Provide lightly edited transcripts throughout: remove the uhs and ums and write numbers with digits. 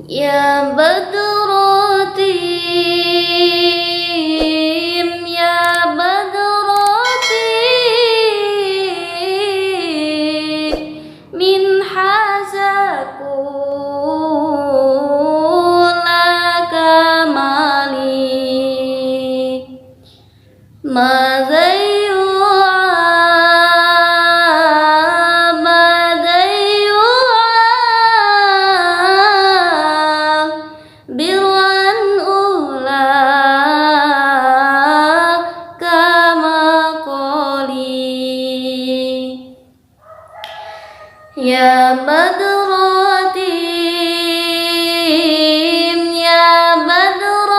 Ya Badrotim, ya Badrotim, min hazaku laka mali, madza birwan ula kama qoli. Ya Badrotim, ya Badrotim,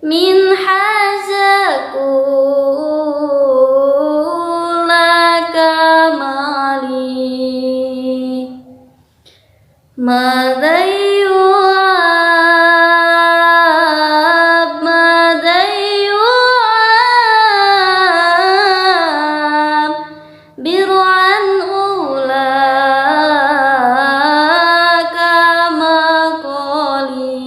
min hazaku laka mali, madza yu'ab, madza yu'ab, birwan ula kama qoli.